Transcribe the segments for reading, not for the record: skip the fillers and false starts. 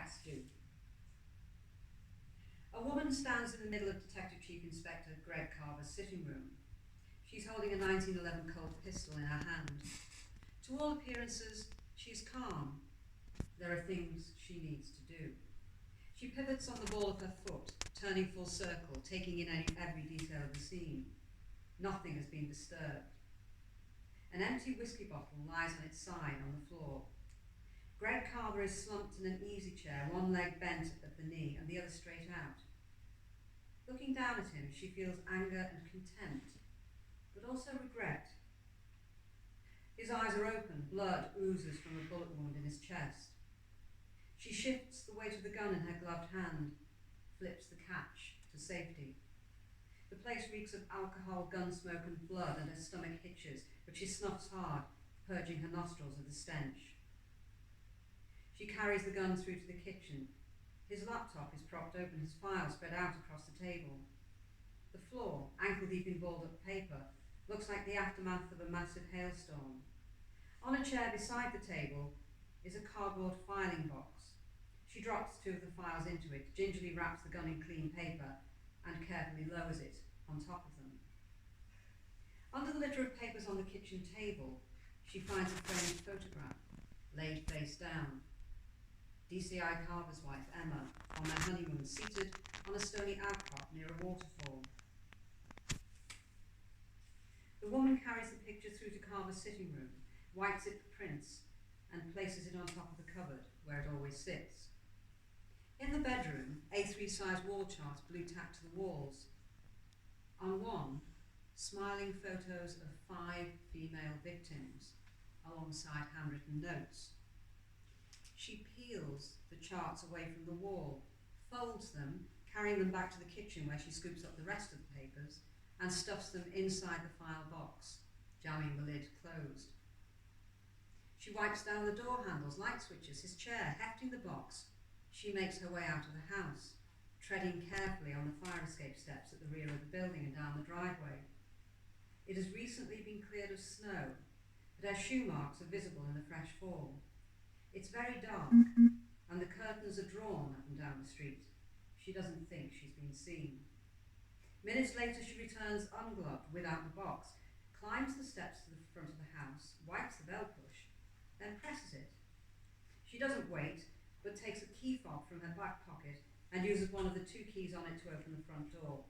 cats do. A woman stands in the middle of Detective Chief Inspector Greg Carver's sitting room. She's holding a 1911 Colt pistol in her hand. To all appearances, she's calm. There are things she needs to do. She pivots on the ball of her foot, turning full circle, taking in every detail of the scene. Nothing has been disturbed. An empty whiskey bottle lies on its side on the floor. Greg Carver is slumped in an easy chair, one leg bent at the knee and the other straight out. Looking down at him, she feels anger and contempt, but also regret. His eyes are open, blood oozes from a bullet wound in his chest. She shifts the weight of the gun in her gloved hand, flips the catch to safety. The place reeks of alcohol, gun smoke and blood, and her stomach hitches, but she snuffs hard, purging her nostrils of the stench. She carries the gun through to the kitchen. His laptop is propped open, his files spread out across the table. The floor, ankle-deep in balled-up paper, looks like the aftermath of a massive hailstorm. On a chair beside the table is a cardboard filing box. She drops two of the files into it, gingerly wraps the gun in clean paper, and carefully lowers it on top of them. Under the litter of papers on the kitchen table, she finds a framed photograph, laid face down. DCI Carver's wife, Emma, on their honeymoon, seated on a stony outcrop near a waterfall. The woman carries the picture through to Carver's sitting room, wipes it for prints, and places it on top of the cupboard, where it always sits. In the bedroom, A3 size wall charts blue tacked to the walls. On one, smiling photos of 5 female victims, alongside handwritten notes. She peels the charts away from the wall, folds them, carrying them back to the kitchen where she scoops up the rest of the papers and stuffs them inside the file box, jamming the lid closed. She wipes down the door handles, light switches, his chair, hefting the box. She makes her way out of the house, treading carefully on the fire escape steps at the rear of the building and down the driveway. It has recently been cleared of snow, but her shoe marks are visible in the fresh fall. It's very dark, and the curtains are drawn up and down the street. She doesn't think she's been seen. Minutes later, she returns ungloved, without the box, climbs the steps to the front of the house, wipes the bell push, then presses it. She doesn't wait, but takes a key fob from her back pocket and uses one of the 2 keys on it to open the front door.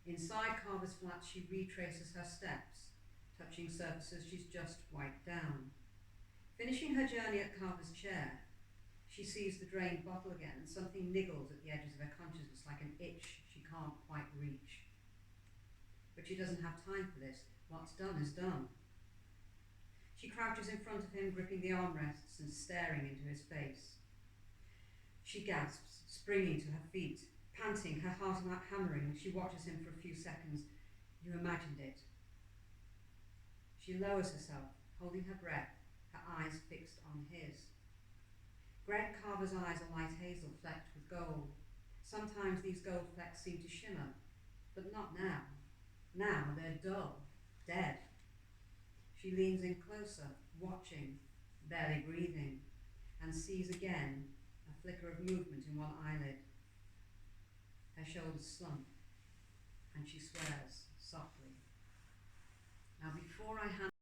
Inside Carver's flat, she retraces her steps, touching surfaces she's just wiped down. Finishing her journey at Carver's chair, she sees the drained bottle again, and something niggles at the edges of her consciousness like an itch she can't quite reach. But she doesn't have time for this. What's done is done. She crouches in front of him, gripping the armrests and staring into his face. She gasps, springing to her feet, panting, her heart hammering. She watches him for a few seconds. You imagined it. She lowers herself, holding her breath, her eyes fixed on his. Greg Carver's eyes are light hazel, flecked with gold. Sometimes these gold flecks seem to shimmer, but not now. Now they're dull, dead. She leans in closer, watching, barely breathing, and sees again a flicker of movement in one eyelid. Her shoulders slump, and she swears softly. Now before I hand